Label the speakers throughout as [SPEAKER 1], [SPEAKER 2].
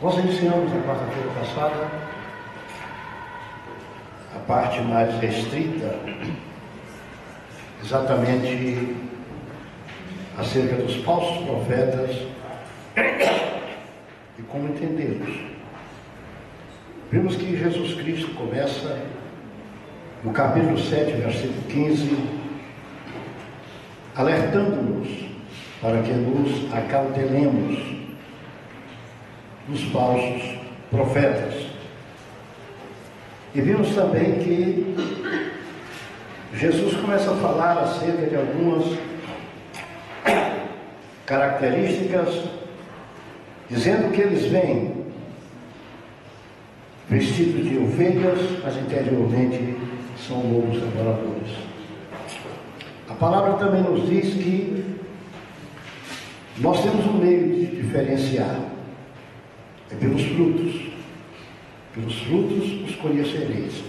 [SPEAKER 1] Nós iniciamos na quarta-feira passada a parte mais restrita, exatamente acerca dos falsos profetas e como entendê-los. Vimos que Jesus Cristo começa no capítulo 7, versículo 15, alertando-nos para que nos acautelemos dos falsos profetas. E vimos também que Jesus começa a falar acerca de algumas características, dizendo que eles vêm vestidos de ovelhas, mas interiormente são lobos devoradores. A palavra também nos diz que nós temos um meio de diferenciar, é pelos frutos. Pelos frutos os conhecereis.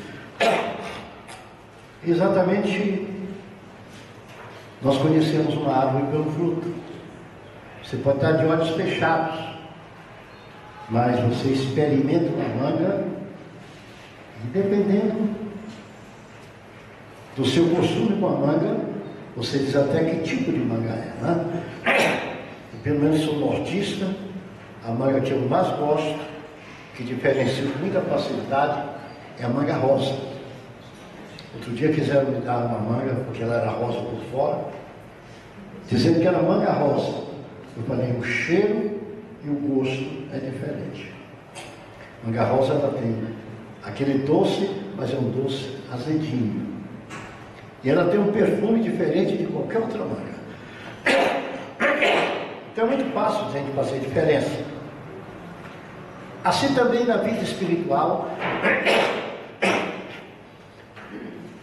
[SPEAKER 1] Exatamente, nós conhecemos uma árvore pelo fruto. Você pode estar de olhos fechados, mas você experimenta uma manga e, dependendo do seu costume com a manga, você diz até que tipo de manga é, né? E, pelo menos sou nortista, a manga que eu mais gosto, que diferencia com muita facilidade, é a manga rosa. Outro dia quiseram me dar uma manga, porque ela era rosa por fora, dizendo que era manga rosa. Eu falei, o cheiro e o gosto é diferente. Manga rosa, ela tem aquele doce, mas é um doce azedinho. E ela tem um perfume diferente de qualquer outra manga. Então é muito fácil a gente fazer diferença. Assim também na vida espiritual,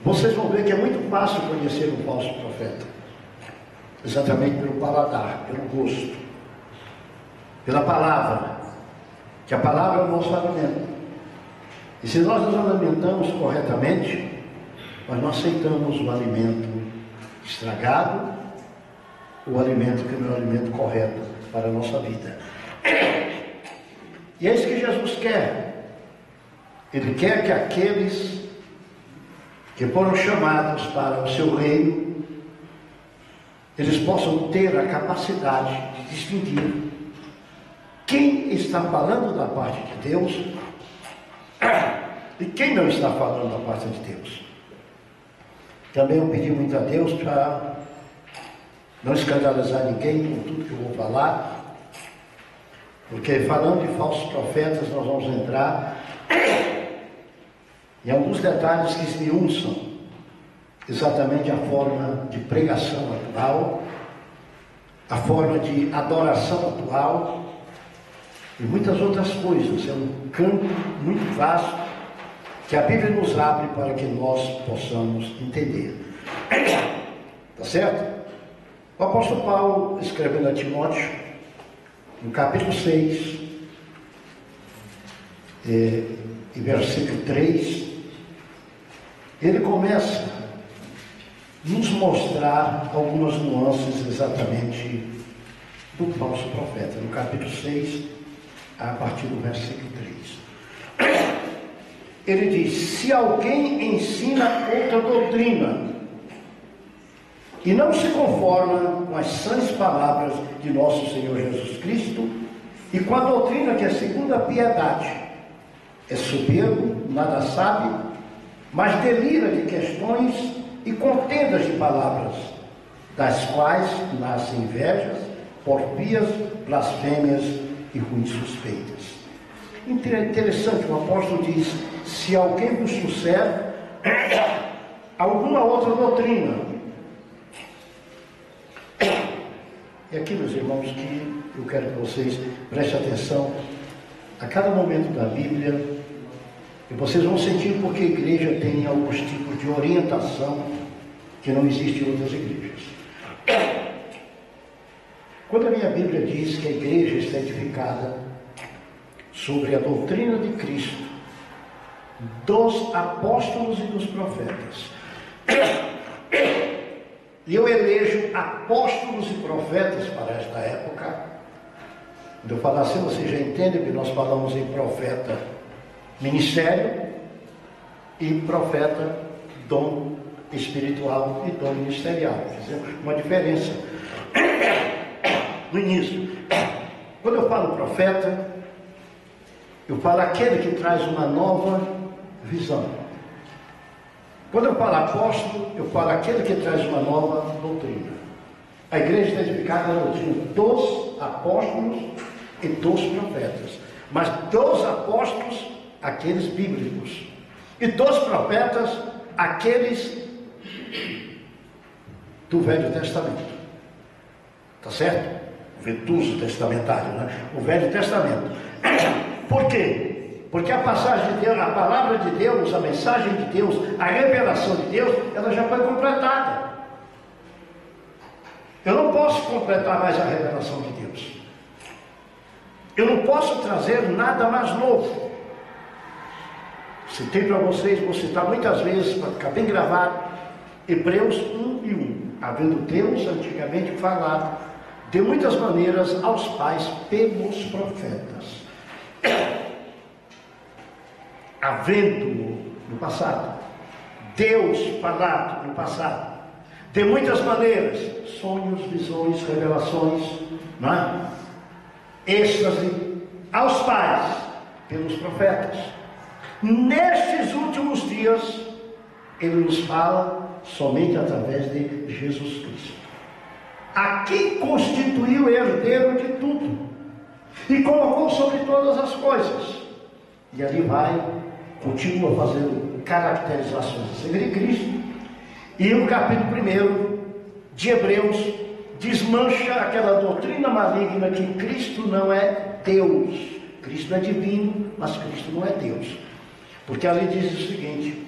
[SPEAKER 1] vocês vão ver que é muito fácil conhecer um falso profeta, exatamente pelo paladar, pelo gosto, pela palavra, que a palavra é o nosso alimento. E se nós nos alimentamos corretamente, nós não aceitamos o alimento estragado, o alimento que não é o alimento correto para a nossa vida. E é isso que Jesus quer. Ele quer que aqueles que foram chamados para o seu reino, eles possam ter a capacidade de distinguir quem está falando da parte de Deus e quem não está falando da parte de Deus. Também eu pedi muito a Deus para não escandalizar ninguém com tudo que eu vou falar, porque falando de falsos profetas, nós vamos entrar em alguns detalhes que esmiuçam exatamente a forma de pregação atual, a forma de adoração atual e muitas outras coisas. É um campo muito vasto que a Bíblia nos abre para que nós possamos entender. Tá certo? O apóstolo Paulo, escrevendo a Timóteo, no capítulo 6, e versículo 3, ele começa a nos mostrar algumas nuances exatamente do falso profeta. No capítulo 6, a partir do versículo 3. Ele diz: se alguém ensina outra doutrina e não se conforma com as sãs palavras de nosso Senhor Jesus Cristo e com a doutrina que é segundo a piedade, é soberbo, nada sabe, mas delira de questões e contendas de palavras, das quais nascem invejas, porfias, blasfêmias e ruins suspeitas. Interessante, o apóstolo diz: se alguém vos trouxer alguma outra doutrina. E aqui, meus irmãos, que eu quero que vocês prestem atenção a cada momento da Bíblia, e vocês vão sentir porque a igreja tem alguns tipos de orientação que não existe em outras igrejas. Quando a minha Bíblia diz que a igreja está edificada sobre a doutrina de Cristo, dos apóstolos e dos profetas, e eu elejo apóstolos e profetas para esta época, Quando eu falar assim, você já entende que nós falamos em profeta ministério e profeta dom espiritual e dom ministerial. Fizemos uma diferença no início. Quando eu falo profeta, eu falo aquele que traz uma nova visão. Quando eu falo apóstolo, eu falo aquele que traz uma nova doutrina. A igreja está edificada na doutrina dos apóstolos e dos profetas. Mas dos apóstolos, aqueles bíblicos. E dos profetas, aqueles do Velho Testamento. Tá certo? O vetuso testamentário, né? O Velho Testamento. Por quê? Porque a passagem de Deus, a palavra de Deus, a mensagem de Deus, a revelação de Deus, ela já foi completada. Eu não posso completar mais a revelação de Deus. Eu não posso trazer nada mais novo. Citei para vocês, vou citar muitas vezes, para ficar bem gravado, Hebreus 1:1. Havendo Deus antigamente falado de muitas maneiras aos pais pelos profetas. Havendo no passado, Deus falado no passado, de muitas maneiras, sonhos, visões, revelações, não é? Êxtase aos pais pelos profetas. Nestes últimos dias, Ele nos fala somente através de Jesus Cristo, a quem constituiu herdeiro de tudo e colocou sobre todas as coisas. E ali continua fazendo caracterizações acerca de Cristo. E no capítulo 1 de Hebreus desmancha aquela doutrina maligna que Cristo não é Deus. Cristo é divino, mas Cristo não é Deus. Porque ali diz o seguinte: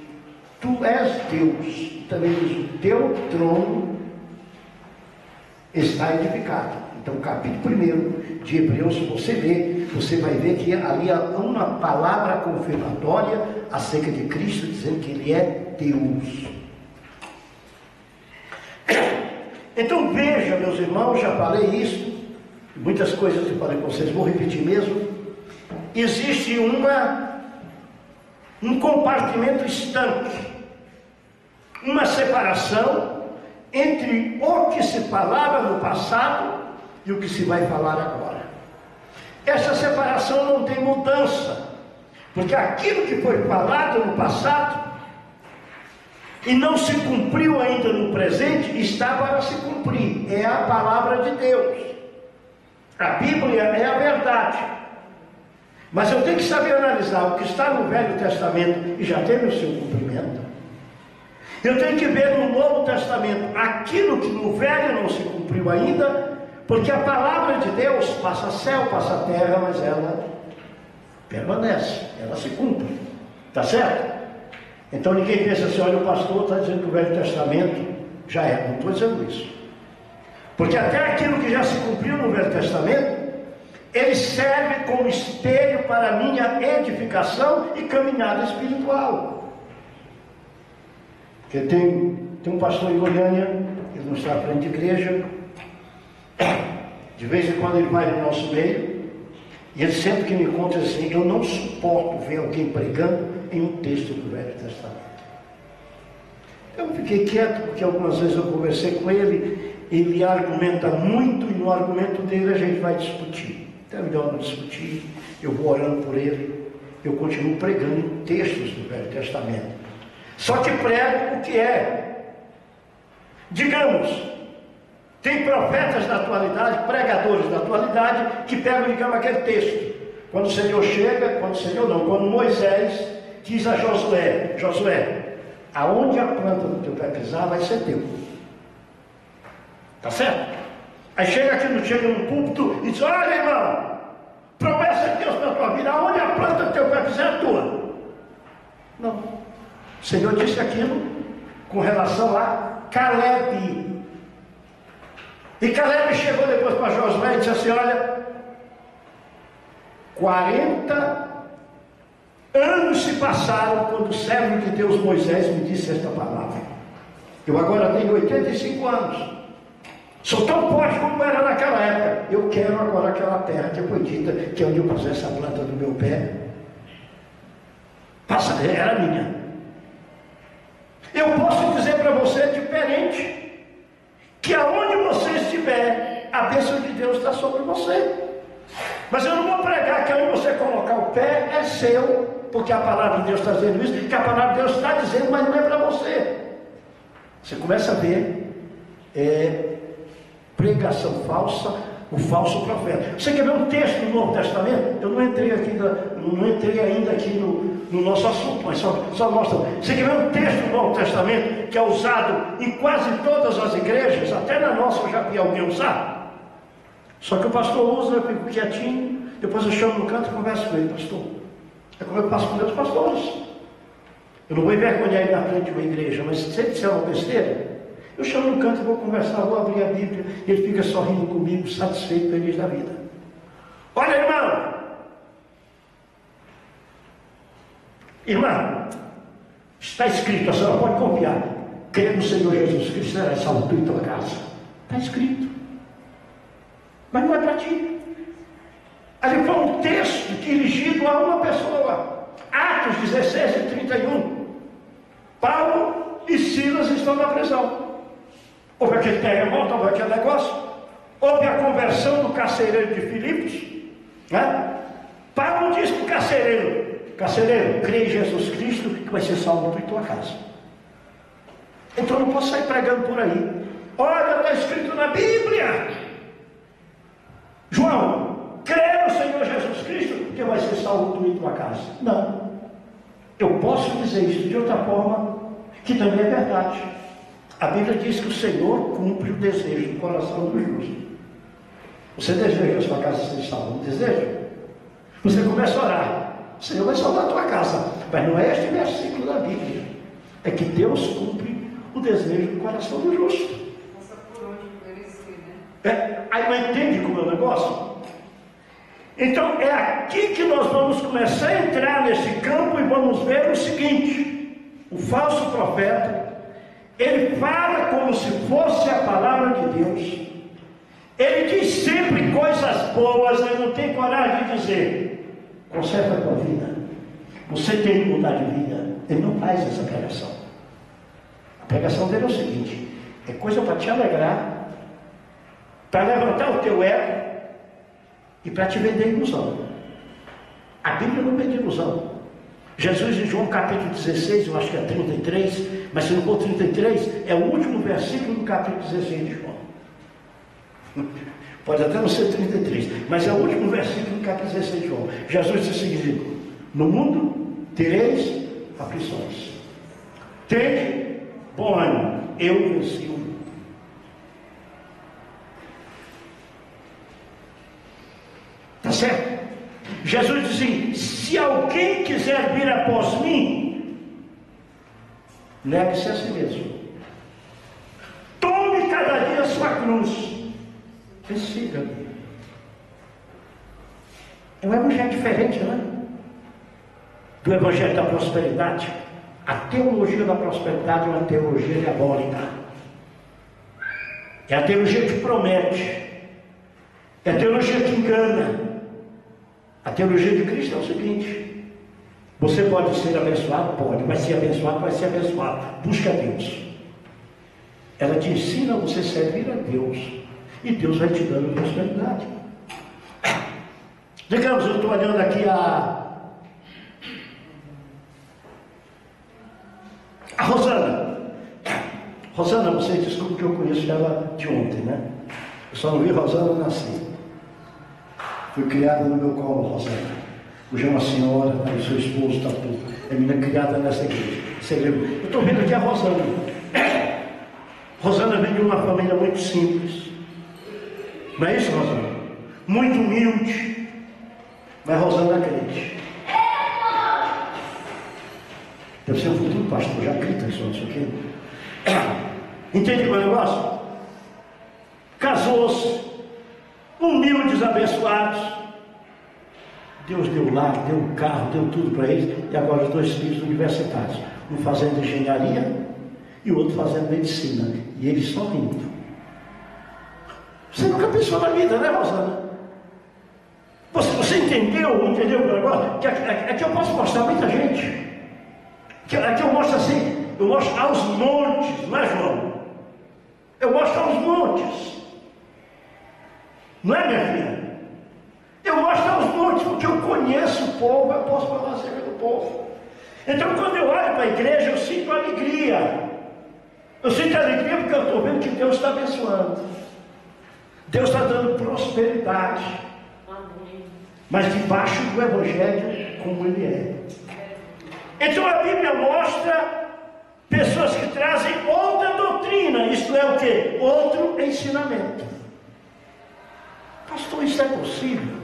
[SPEAKER 1] tu és Deus, e também diz o teu trono está edificado. Então, capítulo 1 de Hebreus, se você ler, você vai ver que ali há uma palavra confirmatória acerca de Cristo, dizendo que Ele é Deus. Então veja, meus irmãos, já falei isso, muitas coisas que eu falei com vocês, vou repetir mesmo. Existe um compartimento estanque, uma separação entre o que se falava no passado e o que se vai falar agora. Essa separação não tem mudança, porque aquilo que foi falado no passado e não se cumpriu ainda no presente, está para se cumprir. É a palavra de Deus. A Bíblia é a verdade. Mas eu tenho que saber analisar o que está no Velho Testamento e já teve o seu cumprimento. Eu tenho que ver no Novo Testamento aquilo que no Velho não se cumpriu ainda, porque a palavra de Deus passa céu, passa terra, mas ela permanece, ela se cumpre. Está certo? Então ninguém pensa assim: olha, o pastor está dizendo que o Velho Testamento já é. Não estou dizendo isso. Porque até aquilo que já se cumpriu no Velho Testamento, ele serve como espelho para a minha edificação e caminhada espiritual. Porque tem um pastor em Goiânia, ele não está à frente de igreja, de vez em quando ele vai no nosso meio, e ele sempre que me conta assim: eu não suporto ver alguém pregando em um texto do Velho Testamento. Eu fiquei quieto, porque algumas vezes eu conversei com ele, ele argumenta muito, e no argumento dele a gente vai discutir. Então é melhor não discutir, eu vou orando por ele, eu continuo pregando em textos do Velho Testamento. Só que prego o que é. Digamos, tem profetas da atualidade, pregadores da atualidade, que pegam, digamos, aquele texto. Quando o Senhor chega, quando Moisés diz a Josué: Josué, aonde a planta do teu pé pisar vai ser teu. Tá certo? Aí chega no púlpito e diz: olha, irmão, promessa de Deus para a tua vida, aonde a planta do teu pé pisar é tua. Não. O Senhor disse aquilo com relação a Caleb. E Caleb chegou depois para Josué e disse assim: olha, 40 anos se passaram quando o servo de Deus Moisés me disse esta palavra. Eu agora tenho 85 anos. Sou tão pobre como era naquela época. Eu quero agora aquela terra que foi dita, que é onde eu pusesse a planta do meu pé. Era minha. Eu posso dizer para você diferente, que aonde você estiver, a bênção de Deus está sobre você. Mas eu não vou pregar que onde você colocar o pé é seu, porque a palavra de Deus está dizendo isso, que a palavra de Deus está dizendo, mas não é para você. Você começa a ver pregação falsa, o falso profeta. Você quer ver um texto do Novo Testamento? Eu não entrei ainda aqui no nosso assunto, mas só mostra. Você quer ver um texto do Novo Testamento que é usado em quase todas as igrejas, até na nossa eu já vi alguém usar? Só que o pastor usa, eu fico quietinho, depois eu chamo no canto e converso com ele, pastor. É como eu faço com meus pastores. Eu não vou envergonhar ele na frente de uma igreja, mas se ele disser uma besteira, eu chamo no canto e vou conversar, vou abrir a Bíblia, e ele fica sorrindo comigo, satisfeito, feliz da vida. Olha, irmão! Irmã, está escrito, a senhora pode confiar, crê no Senhor Jesus Cristo, será salvo tu e tua casa. Está escrito. Mas não é para ti. Ali foi um texto dirigido a uma pessoa. Atos 16 e 31. Paulo e Silas estão na prisão. Houve aquele terremoto, houve aquele negócio. Houve a conversão do carcereiro de Filipos. Né? Paulo diz para o carcereiro, crê em Jesus Cristo que vai ser salvo tu e tua casa. Então eu não posso sair pregando por aí. Olha, está escrito na Bíblia. João, crê no Senhor Jesus Cristo que vai ser salvo tu e tua casa. Não. Eu posso dizer isso de outra forma, que também é verdade. A Bíblia diz que o Senhor cumpre o desejo do coração do justo. Você deseja que a sua casa seja salva? Não deseja? Você começa a orar. O Senhor vai salvar a tua casa. Mas não é este versículo da Bíblia. É que Deus cumpre o desejo do coração do justo. Aí não entende como é o negócio? Então é aqui que nós vamos começar a entrar nesse campo e vamos ver o seguinte: o falso profeta, ele fala como se fosse a palavra de Deus, ele diz sempre coisas boas, ele não tem coragem de dizer, conserva a tua vida, você tem que mudar de vida. Ele não faz essa pregação. A pregação dele é o seguinte: é coisa para te alegrar, para levantar o teu ego e para te vender ilusão. A Bíblia não vende ilusão. Jesus em João capítulo 16, eu acho que é 33, mas se não for 33, é o último versículo do capítulo 16 de João. Pode até não ser 33, mas é o último versículo do capítulo 16 de João. Jesus disse o seguinte: no mundo tereis aflições. Tende bom ânimo, eu venci o mundo. Está certo? Jesus disse assim: se alguém quiser vir após mim, negue-se a si mesmo, tome cada dia a sua cruz e siga-me. É um evangelho diferente, não é? Do evangelho da prosperidade. A teologia da prosperidade é uma teologia diabólica. É a teologia que promete, é a teologia que engana. A teologia de Cristo é o seguinte: você pode ser abençoado? Pode. Vai ser abençoado? Vai ser abençoado. Busca a Deus. Ela te ensina a você servir a Deus, e Deus vai te dando prosperidade. Digamos, eu estou olhando aqui a Rosana. Rosana, vocês desculpem que eu conheço ela de ontem, né? Eu só não vi Rosana nascer. Fui criada no meu colo, Rosana. Hoje é uma senhora, tá, e seu esposo está tudo. É menina criada nessa igreja. Eu estou vendo aqui a Rosana. Rosana vem de uma família muito simples. Não é isso, Rosana? Muito humilde. Mas Rosana é crente. Deve ser um futuro pastor, já grita isso, não sei o quê. Entende o negócio? Casou-se, humildes, abençoados. Deus deu lar, deu um carro, deu tudo para eles. E agora os dois filhos universitários, um fazendo engenharia e o outro fazendo medicina. E eles só rindo. Você nunca pensou na vida, né, Rosana? Você entendeu o negócio? Aqui eu posso mostrar muita gente. Aqui eu mostro assim, eu mostro aos montes, não é, João? Eu mostro aos montes. Não é, minha filha? Eu mostro aos montes, porque eu conheço o povo, eu posso falar acerca do povo. Então, quando eu olho para a igreja, eu sinto alegria. Eu sinto alegria porque eu estou vendo que Deus está abençoando. Deus está dando prosperidade. Mas debaixo do Evangelho, como ele é. Então a Bíblia mostra pessoas que trazem outra doutrina. Isto é o quê? Outro ensinamento. Pastor, isso é possível?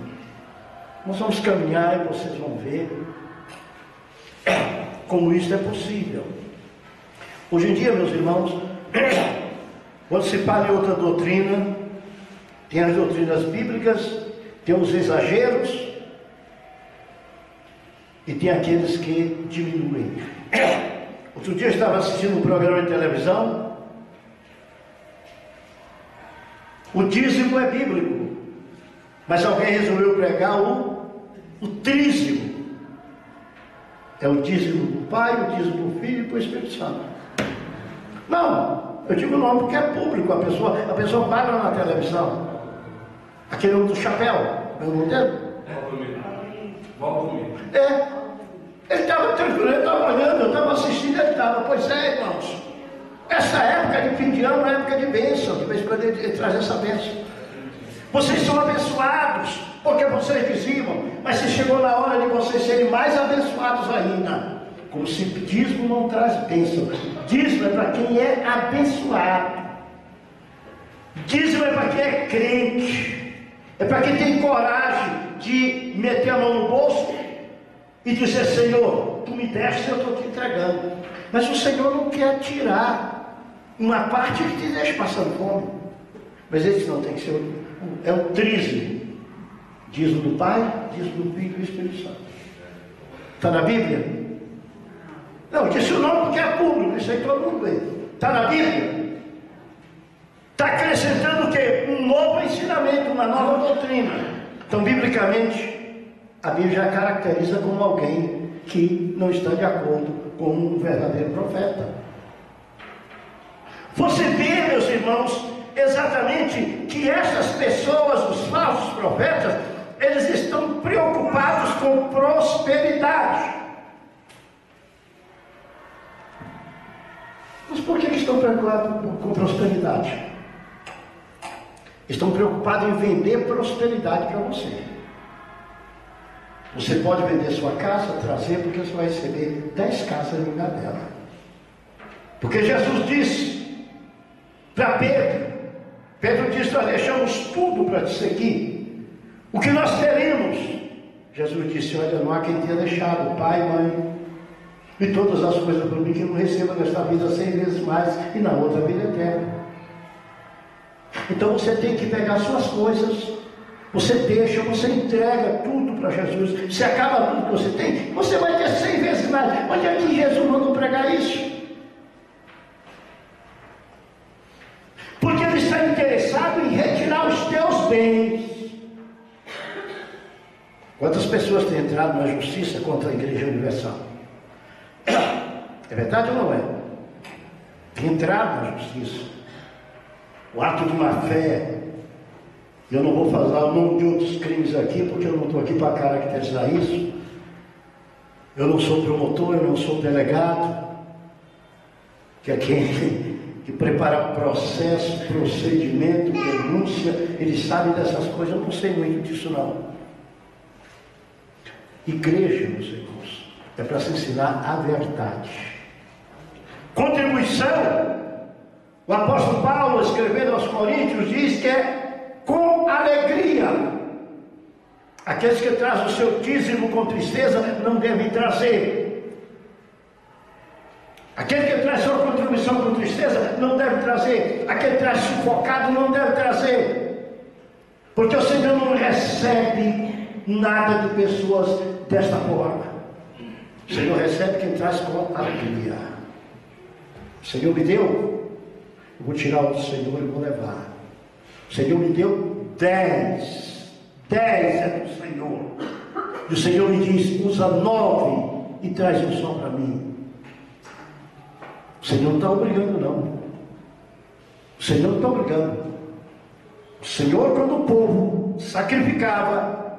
[SPEAKER 1] Nós vamos caminhar e vocês vão ver como isso é possível. Hoje em dia, meus irmãos, quando se fala em outra doutrina, tem as doutrinas bíblicas, tem os exageros e tem aqueles que diminuem. Outro dia eu estava assistindo um programa de televisão. O dízimo é bíblico, mas alguém resolveu pregar o trízimo. É o dízimo do Pai, o dízimo do Filho e do Espírito Santo. Não, eu digo não porque é público, a pessoa paga na televisão. Aquele homem do chapéu, meu nome dele? Ele estava tranquilo, ele estava olhando, eu estava assistindo, ele estava, pois é, irmãos. Essa época de fim de ano é época de bênção, de vez em quando ele traz essa bênção. Vocês são abençoados, porque vocês dizimam, mas se chegou na hora de vocês serem mais abençoados ainda. Como se dízimo não traz bênção. Dízimo é para quem é abençoado. Dízimo é para quem é crente. É para quem tem coragem de meter a mão no bolso e dizer: Senhor, tu me deste, eu estou te entregando. Mas o Senhor não quer tirar uma parte que te deixa passando fome. Mas esse não tem que ser, é o trízimo. Dízimo do Pai, dízimo do Filho e do Espírito Santo. Está na Bíblia? Não, disse o nome porque é público, isso aí todo mundo vê. Está na Bíblia? Está acrescentando o quê? Um novo ensinamento, uma nova doutrina. Então, biblicamente, a Bíblia já caracteriza como alguém que não está de acordo com um verdadeiro profeta. Você vê, meus irmãos, exatamente que essas pessoas, os falsos profetas, eles estão preocupados com prosperidade. Mas por que estão preocupados com prosperidade? Estão preocupados em vender prosperidade para você. Você pode vender sua casa, trazer, porque você vai receber 10 casas no lugar dela. Porque Jesus disse para Pedro disse: nós deixamos tudo para te seguir. O que nós teremos? Jesus disse: olha, não há quem tenha deixado pai, mãe e todas as coisas para mim, que não receba nesta vida 100 vezes mais e na outra vida eterna. Então você tem que pegar suas coisas, você deixa, você entrega tudo para Jesus, você acaba tudo que você tem, você vai ter 100 vezes mais. Onde é que Jesus mandou pregar isso? Porque ele está interessado em retirar os teus bens. Quantas pessoas têm entrado na justiça contra a Igreja Universal? É verdade ou não é? Tem entrado na justiça. O ato de má fé. Eu não vou falar o nome de outros crimes aqui, porque eu não estou aqui para caracterizar isso. Eu não sou promotor, eu não sou delegado, que é quem que prepara processo, procedimento, denúncia. Ele sabe dessas coisas, eu não sei muito disso não. Igreja, meus irmãos, é para se ensinar a verdade. Contribuição. O apóstolo Paulo, escrevendo aos Coríntios, diz que é com alegria. Aqueles que trazem o seu dízimo com tristeza não devem trazer. Aquele que traz sua contribuição com tristeza não deve trazer. Aquele que traz sufocado não deve trazer. Porque o Senhor não recebe nada de pessoas desta forma. O Senhor recebe quem traz com alegria. O Senhor me deu, eu vou tirar o do Senhor e vou levar. O Senhor me deu 10. 10 é do Senhor. E o Senhor me diz, usa 9 e traz um só para mim. O Senhor não está obrigando, não. O Senhor não está obrigando. O Senhor, quando o povo sacrificava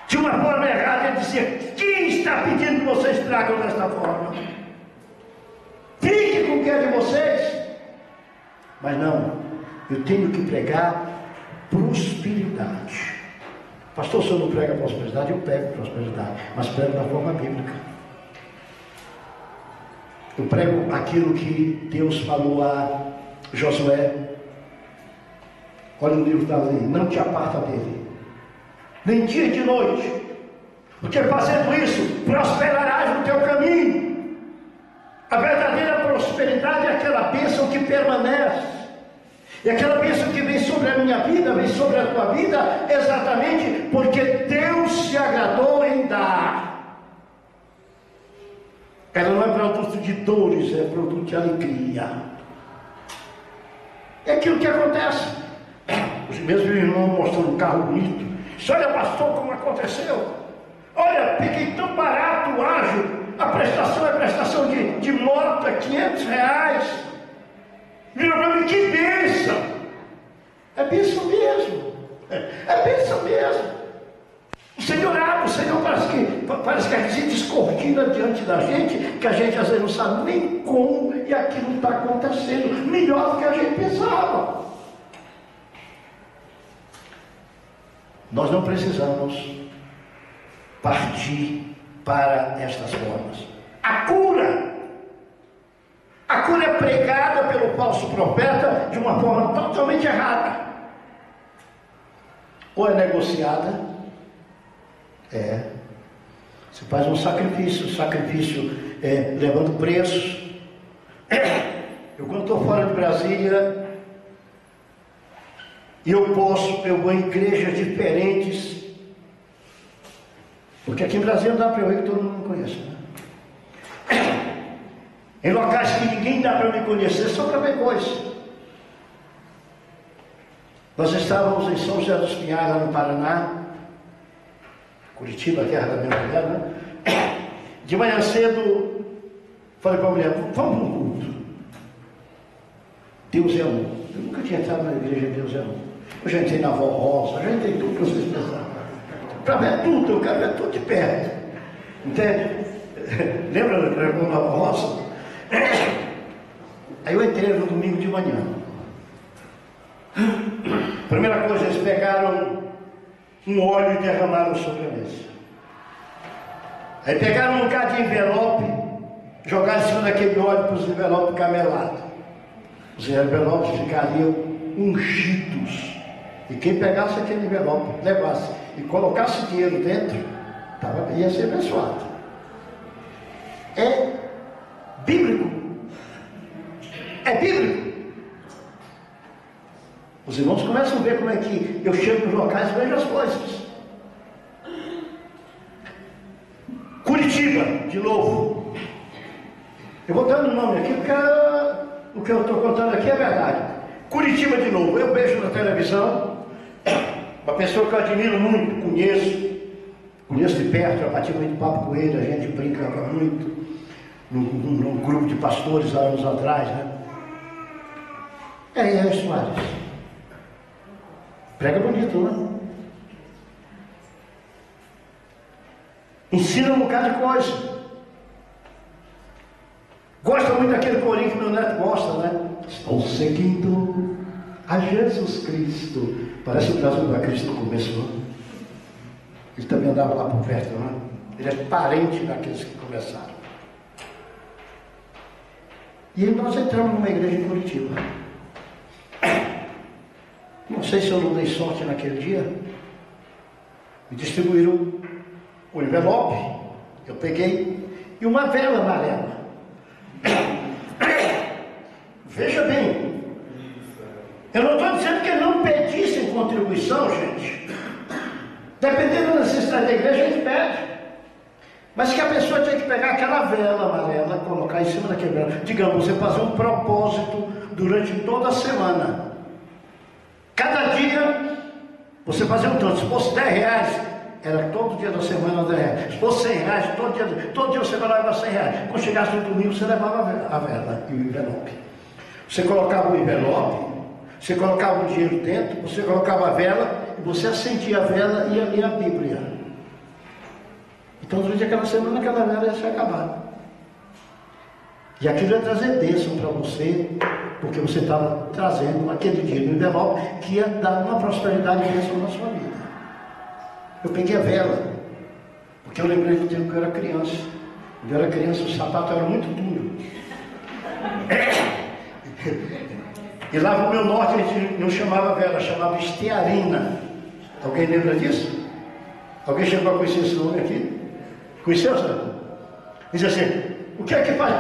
[SPEAKER 1] de uma forma errada, ele dizia, quem está pedindo que vocês tragam desta forma? Fique com o que é de vocês. Mas não, eu tenho que pregar prosperidade. Pastor, se eu não prego a prosperidade, eu prego prosperidade, mas prego da forma bíblica. Eu prego aquilo que Deus falou a Josué. Olha o livro da lei, não te aparta dele, nem dia e de noite, porque fazendo isso, prosperarás no teu caminho. A verdadeira prosperidade é aquela bênção que permanece. E aquela bênção que vem sobre a minha vida, vem sobre a tua vida, exatamente porque Deus se agradou em dar. Ela não é produto de dores, é produto de alegria. É aquilo que acontece. Os meus irmãos mostrando um carro bonito. Disse, olha, pastor, como aconteceu. Olha, peguei tão barato, ágil. A prestação é prestação de moto, é R$500. Virou para mim, que bênção! É bênção mesmo. É bênção mesmo. O Senhor abre, o Senhor parece que a gente descortina diante da gente, que a gente às vezes não sabe nem como, e aquilo está acontecendo melhor do que a gente pensava. Nós não precisamos partir para estas formas. A cura é pregada pelo falso profeta de uma forma totalmente errada. Ou é negociada, você faz um sacrifício levando preços. Eu quando estou fora de Brasília, e eu vou em igrejas diferentes, porque aqui em Brasília não dá para eu ir que todo mundo me conhece, né? Em locais que ninguém dá para me conhecer, só para ver coisas. Nós estávamos em São José dos Pinhais, lá no Paraná, Curitiba, a terra da minha mulher, né? De manhã cedo, falei para a mulher, vamos no culto. Deus é um. Eu nunca tinha entrado na igreja Deus é um. Eu já entrei na Vó Rosa, já entrei tudo que vocês pensaram. Para ver tudo, eu quero ver tudo de perto. Entende? Lembra da pergunta da Vó Rosa? Aí eu entrei no domingo de manhã. Primeira coisa, eles pegaram um óleo e derramaram sobre a mesa. Aí pegaram um bocado de envelope, jogaram em cima daquele óleo para os envelopes ficar melados. Os envelopes ficariam ungidos. E quem pegasse aquele envelope, levasse e colocasse dinheiro dentro, ia ser abençoado. É bíblico. É bíblico. Os irmãos começam a ver como é que eu chego nos locais e vejo as coisas. Curitiba, de novo. Eu vou dando o nome aqui porque o que eu estou contando aqui é verdade. Curitiba, de novo. Eu vejo na televisão uma pessoa que eu admiro muito, conheço de perto, eu bati muito papo com ele, a gente brincava muito. Num grupo de pastores há anos atrás, né? É Soares. Prega bonito, né? Ensina um bocado de coisa. Gosta muito daquele corinho que meu neto gosta, né? Estou seguindo a Jesus Cristo. Parece o caso da Cristo no começo, né? Ele também andava lá por perto, né? Ele é parente daqueles que começaram. E nós entramos numa igreja em Curitiba. Não sei se eu não dei sorte naquele dia. Me distribuíram o envelope, eu peguei, e uma vela amarela. Veja bem, eu não estou dizendo que não pedissem contribuição, gente. Dependendo da necessidade da igreja, a gente pede. Mas que a pessoa tinha que pegar aquela vela amarela, colocar em cima daquele vela. Digamos, você fazer um propósito durante toda a semana. Cada dia você fazia um tanto. Se fosse 10 reais, era todo dia da semana 10 reais. Se fosse 100 reais, todo dia você levava 100 reais. Quando chegasse no domingo, você levava a vela e o envelope. Você colocava o envelope, você colocava o dinheiro dentro, você colocava a vela, e você acendia a vela e ia ler a Bíblia. Então, durante aquela semana, aquela vela ia se acabar. E aquilo ia trazer bênção para você, porque você estava trazendo aquele dinheiro no envelope que ia dar uma prosperidade e bênção na sua vida. Eu peguei a vela, porque eu lembrei do tempo que eu era criança. Quando eu era criança, o sapato era muito duro. E lá no meu norte a gente não chamava vela, chamava estearina. Alguém lembra disso? Alguém chegou a conhecer esse nome aqui? Conheceu, senhor? Diz assim, o que é que faz?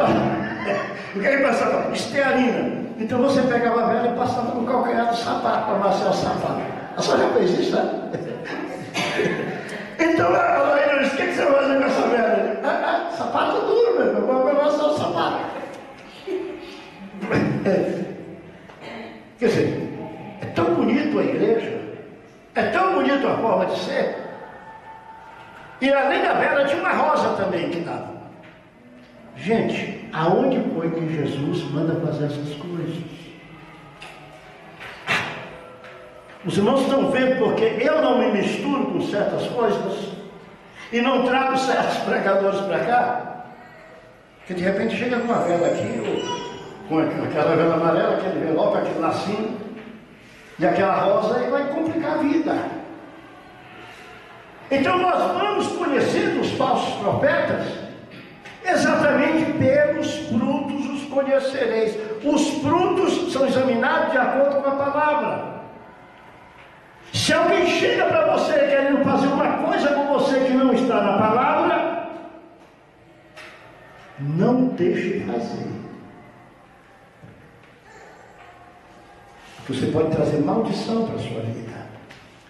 [SPEAKER 1] O que é que passa? Estearina. Então você pegava a vela e passava no calcanhar do sapato para amaciar o sapato. A senhora já fez isso, né? Então ela disse, o que você vai fazer com essa vela? Sapato duro, meu irmão, vou amaciar o sapato. Quer dizer, é tão bonito a igreja, é tão bonito a forma de ser. E além da vela tinha uma rosa também que dava. Gente, aonde foi que Jesus manda fazer essas coisas? Os irmãos estão vendo porque eu não me misturo com certas coisas e não trago certos pregadores para cá, que de repente chega com uma vela aqui, com aquela vela amarela, aquele envelope, aquele lacinho e aquela rosa, e vai complicar a vida. Então nós vamos conhecendo os falsos profetas exatamente pelos frutos os conhecereis. Os frutos são examinados de acordo com a palavra. Se alguém chega para você querendo fazer uma coisa com você que não está na palavra, não deixe fazer. Você pode trazer maldição para a sua vida.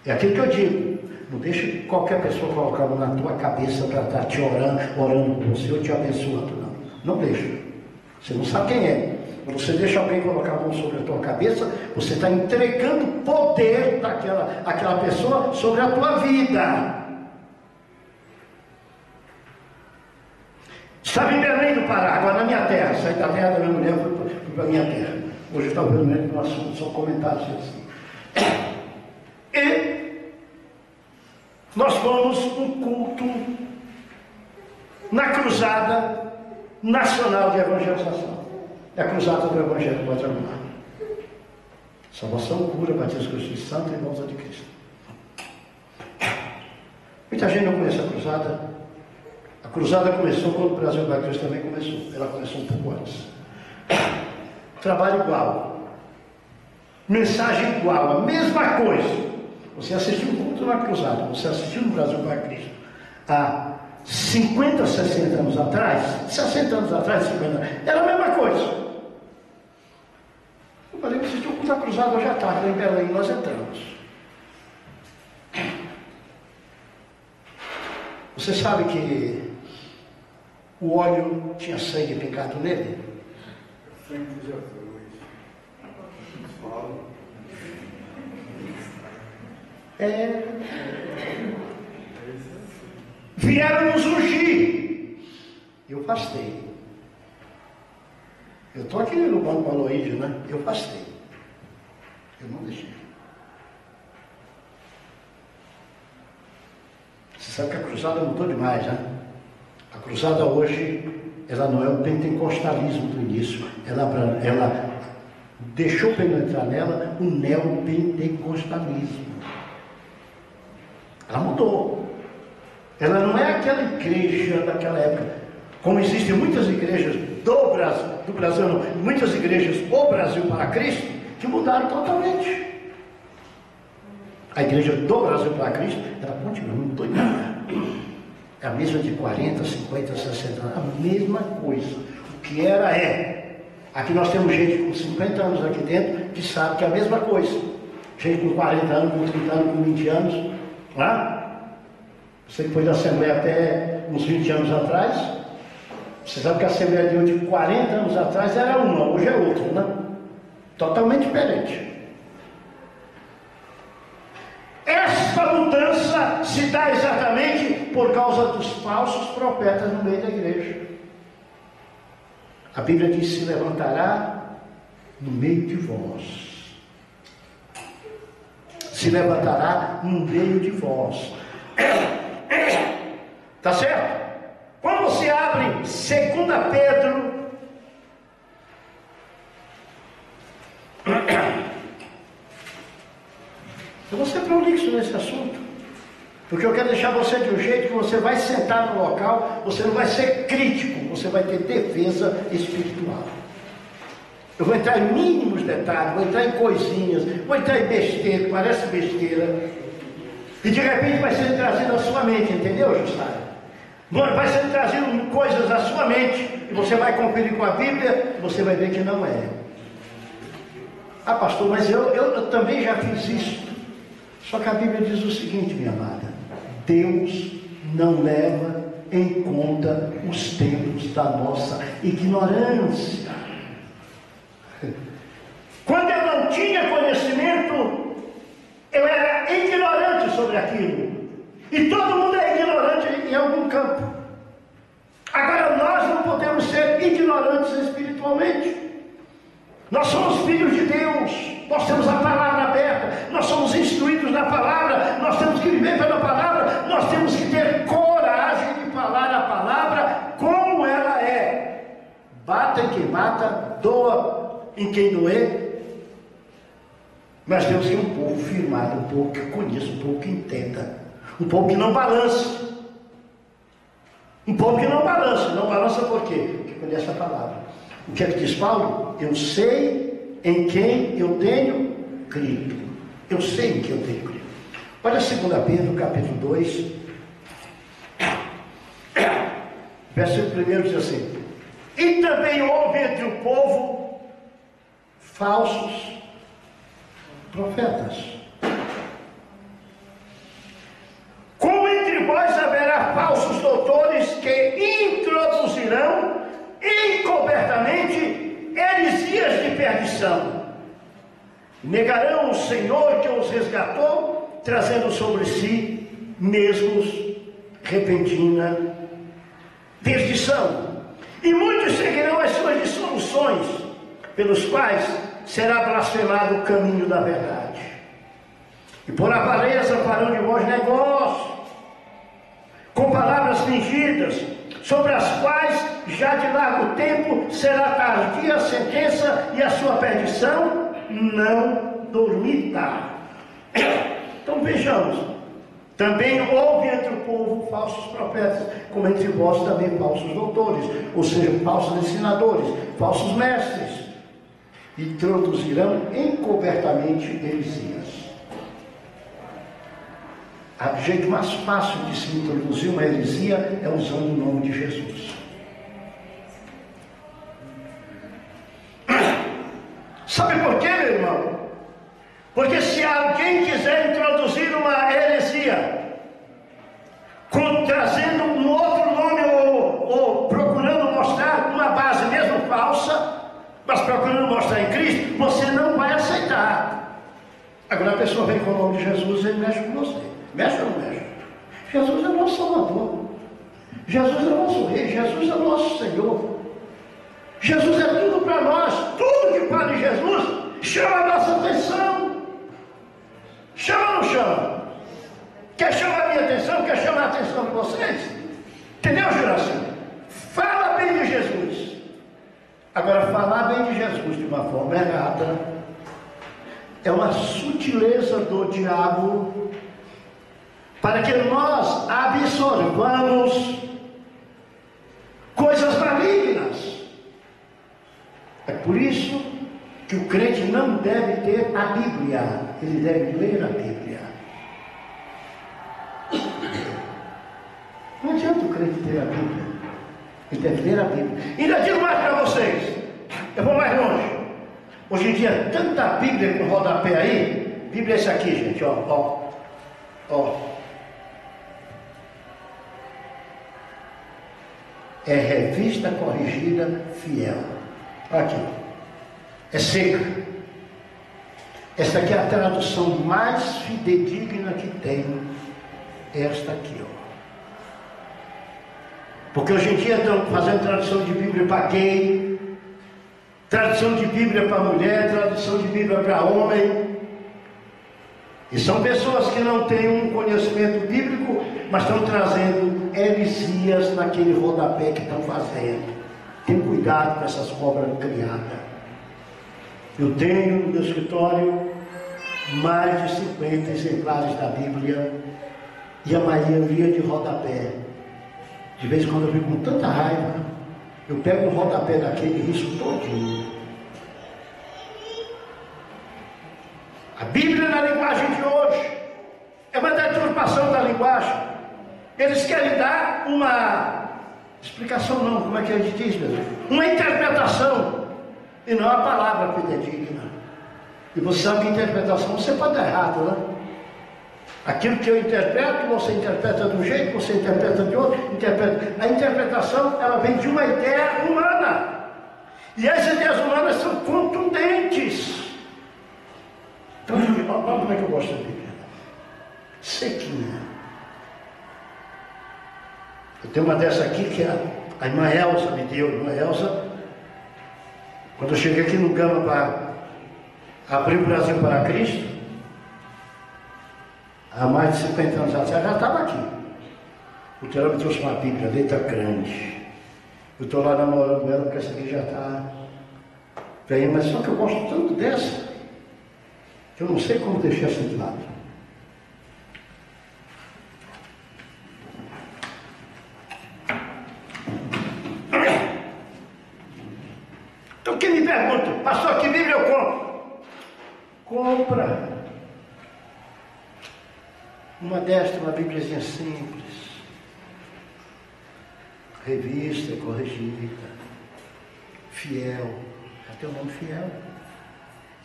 [SPEAKER 1] É aquilo que eu digo. Não deixe qualquer pessoa colocar a mão na tua cabeça para estar te orando por você ou te abençoando, não. Não deixe. Você não sabe quem é. Quando você deixa alguém colocar a mão sobre a tua cabeça, você está entregando poder daquela pessoa sobre a tua vida. Estava em Belém do Pará, agora na minha terra. Saí da terra da minha mulher e fui para a minha terra. Hoje eu estava vendo no assunto, só comentários assim. E nós fomos um culto na Cruzada Nacional de Evangelização. É a Cruzada do Evangelho Quadrangular. Salvação, cura, batismo com o Espírito Santo e volta de Cristo. Muita gente não conhece a Cruzada. A Cruzada começou quando o Brasil para Cristo também começou. Ela começou um pouco antes. Trabalho igual. Mensagem igual, a mesma coisa. Você assistiu um culto na Cruzada, você assistiu no Brasil para Cristo há 50, 60 anos atrás, 60 anos atrás, 50, era a mesma coisa. Eu falei, assistiu o culto na Cruzada hoje à tarde, em Belém, nós entramos. Você sabe que o óleo tinha sangue picado nele?
[SPEAKER 2] Sangue de Jesus. Fala.
[SPEAKER 1] Vieram nos ungir. Eu fastei. Eu estou aqui no banco Aloísio, né? Eu fastei. Eu não deixei. Você sabe que a cruzada mudou demais, né? A cruzada hoje, ela não é o pentecostalismo do início. Ela deixou penetrar nela o neopentecostalismo. Ela mudou. Ela não é aquela igreja daquela época. Como existem muitas igrejas do Brasil não, muitas igrejas do Brasil para Cristo, que mudaram totalmente. A igreja do Brasil para Cristo, ela continua, não mudou nada. É a mesma de 40, 50, 60 anos, a mesma coisa. O que era é. Aqui nós temos gente com 50 anos aqui dentro que sabe que é a mesma coisa. Gente com 40 anos, com 30 anos, com 20 anos. Você que foi da Assembleia até uns 20 anos atrás, você sabe que a Assembleia de hoje, 40 anos atrás, era uma, hoje é outra, né? Totalmente diferente. se dá exatamente por causa dos falsos profetas no meio da igreja. A Bíblia diz: se levantará no meio de vós. Se levantará no meio de vós. Tá certo? Quando você abre 2 Pedro, eu vou ser prolixo nesse assunto, porque eu quero deixar você de um jeito que você vai sentar no local, você não vai ser crítico, você vai ter defesa espiritual. Eu vou entrar em mínimos detalhes, vou entrar em coisinhas, vou entrar em besteira, parece besteira, e de repente vai ser trazido à sua mente, entendeu, Jussara? Vai ser trazido coisas à sua mente, e você vai conferir com a Bíblia, e você vai ver que não é. Ah, pastor, mas eu também já fiz isso. Só que a Bíblia diz o seguinte, minha amada: Deus não leva em conta os tempos da nossa ignorância. Quando eu não tinha conhecimento, eu era ignorante sobre aquilo. E todo mundo é ignorante em algum campo. Agora nós não podemos ser ignorantes espiritualmente. Nós somos filhos de Deus, nós temos a palavra aberta, nós somos instruídos na palavra, nós temos que viver pela palavra, nós temos que ter coragem de falar a palavra como ela é. Bata em quem bata, doa em quem doer. Mas temos que ter um povo firmado, um povo que conheça, um povo que entenda, um povo que não balance. Um povo que não balança. Não balança por quê? Porque conhece a palavra. O que é que diz Paulo? Eu sei em quem eu tenho crido. Eu sei em quem eu tenho crido. Olha 2 Pedro, capítulo 2. Versículo 1 diz assim: e também houve entre o povo falsos profetas. Como entre vós haverá falsos doutores que introduzirão encobertamente heresias de perdição. Negarão o Senhor que os resgatou, trazendo sobre si mesmos repentina perdição. E muitos seguirão as suas dissoluções, pelos quais será blasfemado o caminho da verdade. E por avareza farão de vós negócio, com palavras fingidas, sobre as quais já de largo tempo será tardia a sentença e a sua perdição não dormirá. Então vejamos, também houve entre o povo falsos profetas, como entre vós também falsos doutores, ou seja, falsos ensinadores, falsos mestres, introduzirão encobertamente heresias. O jeito mais fácil de se introduzir uma heresia é usando o nome de Jesus. Sabe por quê, meu irmão? Porque se alguém quiser introduzir uma heresia, trazendo um outro nome ou procurando mostrar uma base mesmo falsa, mas procurando mostrar em Cristo, você não vai aceitar. Agora a pessoa vem com o nome de Jesus e mexe com você. Mexe ou não mexe? Jesus é o nosso Salvador. Jesus é o nosso Rei. Jesus é o nosso Senhor. Jesus é tudo para nós. Tudo que fala em Jesus chama a nossa atenção. Chama ou não chama? Quer chamar a minha atenção? Quer chamar a atenção de vocês? Entendeu, Juraci? Fala bem de Jesus. Agora, falar bem de Jesus de uma forma errada é uma sutileza do diabo para que nós absorvamos coisas malignas. É por isso que o crente não deve ter a Bíblia, ele deve ler a Bíblia. Não adianta o crente ter a Bíblia, ele deve ler a Bíblia. Ainda digo mais para vocês, eu vou mais longe. Hoje em dia, tanta Bíblia com rodapé aí. Bíblia é essa aqui, gente, ó. É revista corrigida fiel. Aqui, é seca. Essa aqui é a tradução mais fidedigna que tem. esta aqui, ó. Porque hoje em dia estão fazendo tradução de Bíblia para gay, tradução de Bíblia para mulher, tradução de Bíblia para homem. E são pessoas que não têm um conhecimento bíblico, mas estão trazendo heresias naquele rodapé que estão fazendo. Tem cuidado com essas cobras criadas. Eu tenho no meu escritório mais de 50 exemplares da Bíblia e a maioria de rodapé. De vez em quando eu fico com tanta raiva, eu pego o rodapé daquele e risco todinho. A Bíblia na linguagem de hoje é uma deturpação da linguagem. Eles querem dar uma explicação, não, como é que a gente diz, meu Deus? Uma interpretação, e não a palavra fidedigna. E você sabe que interpretação você pode dar errado, né? Aquilo que eu interpreto, você interpreta de um jeito, você interpreta de outro, A interpretação, ela vem de uma ideia humana. E as ideias humanas são contundentes. Então, olha como é que eu gosto da Bíblia. Sequinha. Eu tenho uma dessa aqui que a irmã Elza me deu. A irmã Elza, quando eu cheguei aqui no Gama para abrir o Brasil para Cristo, há mais de 50 anos atrás, já estava aqui. O Terão me trouxe uma Bíblia, letra grande. Eu estou lá namorando com ela, porque essa aqui já está velha, mas só que eu gosto tanto dessa, que eu não sei como deixar essa de lado. Então quem me pergunta, pastor, que Bíblia eu compro? Compra uma desta, uma Bíbliazinha simples, revista, corrigida, fiel, já tem o nome fiel.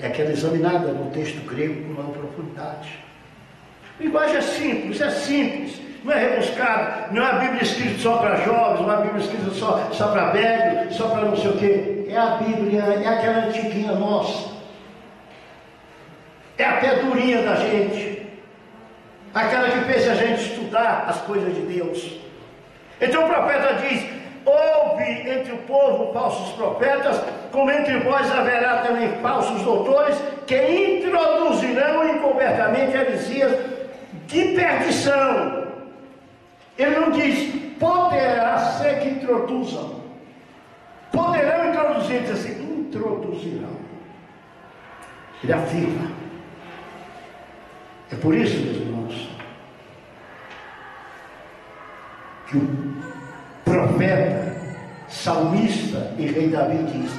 [SPEAKER 1] É aquela examinada no texto grego com maior profundidade. A linguagem é simples, não é rebuscado, não é a Bíblia escrita só para jovens, não é a Bíblia escrita só para velhos, só para não sei o quê. É a Bíblia, é aquela antiguinha nossa. É a pé durinha da gente. Aquela que fez a gente estudar as coisas de Deus. Então o profeta diz: houve entre o povo falsos profetas, como entre vós haverá também falsos doutores, que introduzirão encobertamente heresias de perdição. Ele não diz, poderá ser que introduzam. Poderão introduzir, diz assim, introduzirão. Ele afirma. É por isso, meus irmãos, que o profeta, salmista e rei Davi diz: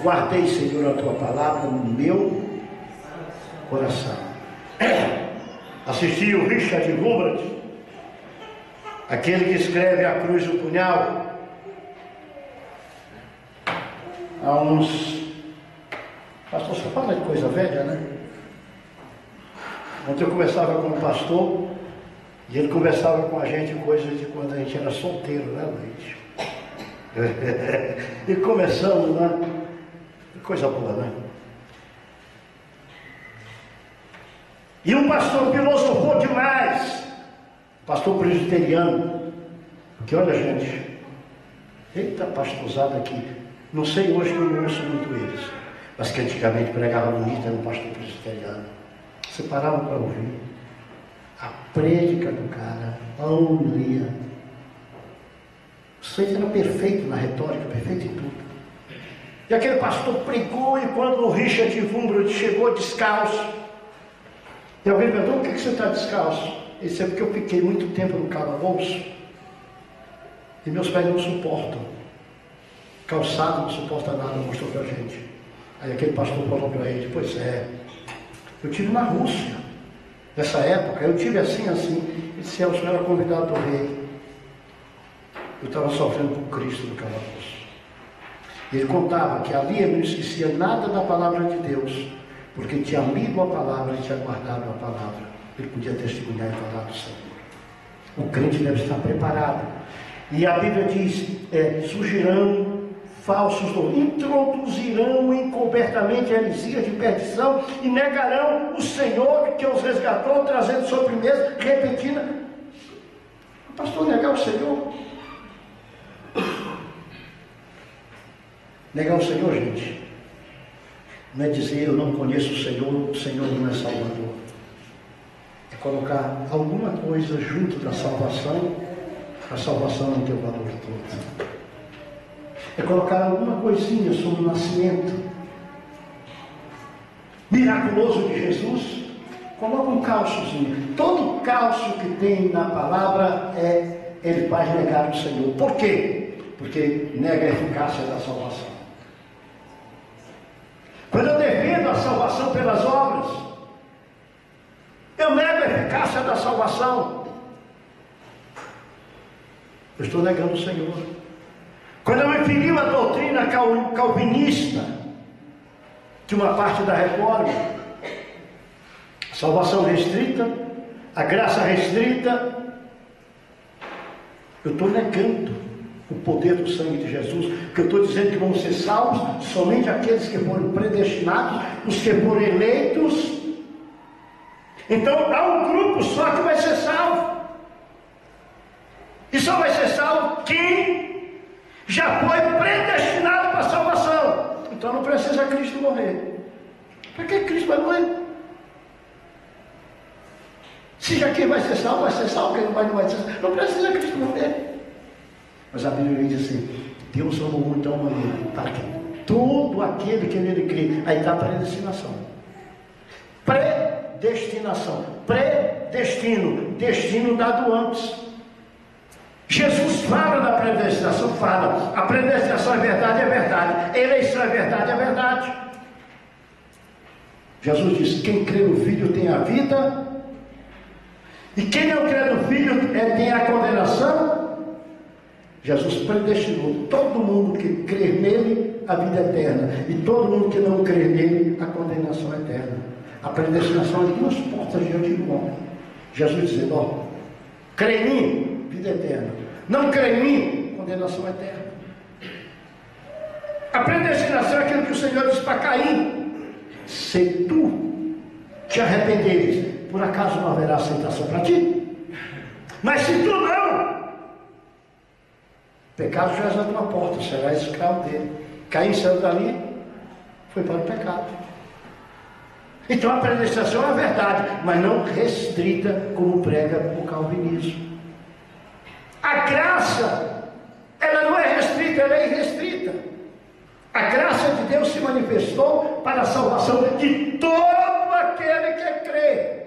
[SPEAKER 1] guardei, Senhor, a tua palavra no meu coração. Assisti o Richard Wurmbrand, aquele que escreve A Cruz do Punhal, há uns... Pastor, só fala de coisa velha, né? Ontem eu conversava com um pastor e ele conversava com a gente coisas de quando a gente era solteiro, né, Luiz? E começamos, né? Coisa boa, né? E um pastor filosofou demais, pastor presbiteriano, porque olha, gente, eita pastorzada aqui, não sei hoje que eu não ouço muito eles, mas que antigamente pregava bonito, era um pastor presbiteriano. Você parava para ouvir a prédica do cara, a homilia. O sujeito era perfeito na retórica, perfeito em tudo. E aquele pastor pregou, e quando o Richard Wurmbrand chegou descalço, e alguém perguntou: por que você está descalço? Ele disse: é porque eu fiquei muito tempo no calabouço e meus pés não suportam. Calçado não suporta nada, mostrou para a gente. Aí aquele pastor falou para ele: pois é, eu tive na Rússia, nessa época, eu tive assim. Ele disse: o senhor era convidado do rei. Eu estava sofrendo por Cristo no calabouço. Ele contava que ali ele não esquecia nada da palavra de Deus, porque tinha lido a palavra e tinha guardado a palavra. Ele podia testemunhar e falar do Senhor. O crente deve estar preparado. E a Bíblia diz: surgirão falsos doutores, introduzirão encobertamente a heresia de perdição e negarão o Senhor que os resgatou, trazendo sobremesa, repetindo. Pastor, negar o Senhor? Negar o Senhor, gente, não é dizer eu não conheço o Senhor não é Salvador. É colocar alguma coisa junto da salvação, a salvação não tem o valor todo. É colocar alguma coisinha sobre o nascimento miraculoso de Jesus. Coloca um cálciozinho. Todo cálcio que tem na palavra ele faz negar o Senhor. Por quê? Porque nega a eficácia da salvação. Quando eu defendo a salvação pelas obras, eu nego a eficácia da salvação. Eu estou negando o Senhor. Quando eu me filio a doutrina calvinista de uma parte da reforma, salvação restrita, a graça restrita, eu estou negando o poder do sangue de Jesus, porque eu estou dizendo que vão ser salvos somente aqueles que foram predestinados, os que foram eleitos. Então há um grupo só que vai ser salvo, e só vai ser salvo quem já foi predestinado para a salvação. Então não precisa Cristo morrer. Para que Cristo vai morrer? Se já quem vai ser salvo, quem não vai ser salvo. Não precisa Cristo morrer. Mas a Bíblia diz assim: Deus amou muito a humanidade para que todo aquele que nele crê. Aí está a predestinação. Predestinação. Predestino. Destino dado antes. Jesus fala da predestinação, fala. A predestinação é verdade. Eleição é verdade. Jesus diz: quem crê no Filho tem a vida, e quem não crê no Filho tem a condenação. Jesus predestinou todo mundo que crer nele a vida eterna, e todo mundo que não crer nele a condenação eterna. A predestinação é duas portas diante do homem. Jesus dizendo: ó, crê em mim, vida eterna. Não crê em mim, condenação eterna. A predestinação é aquilo que o Senhor disse para Caim: se tu te arrependeres, por acaso não haverá aceitação para ti? Mas se tu não, pecado já está numa porta, será escravo dele. Caim saiu dali, foi para o pecado. Então a predestinação é verdade, mas não restrita como prega o calvinismo. A graça, ela não é restrita, ela é irrestrita. A graça de Deus se manifestou para a salvação de todo aquele que crê.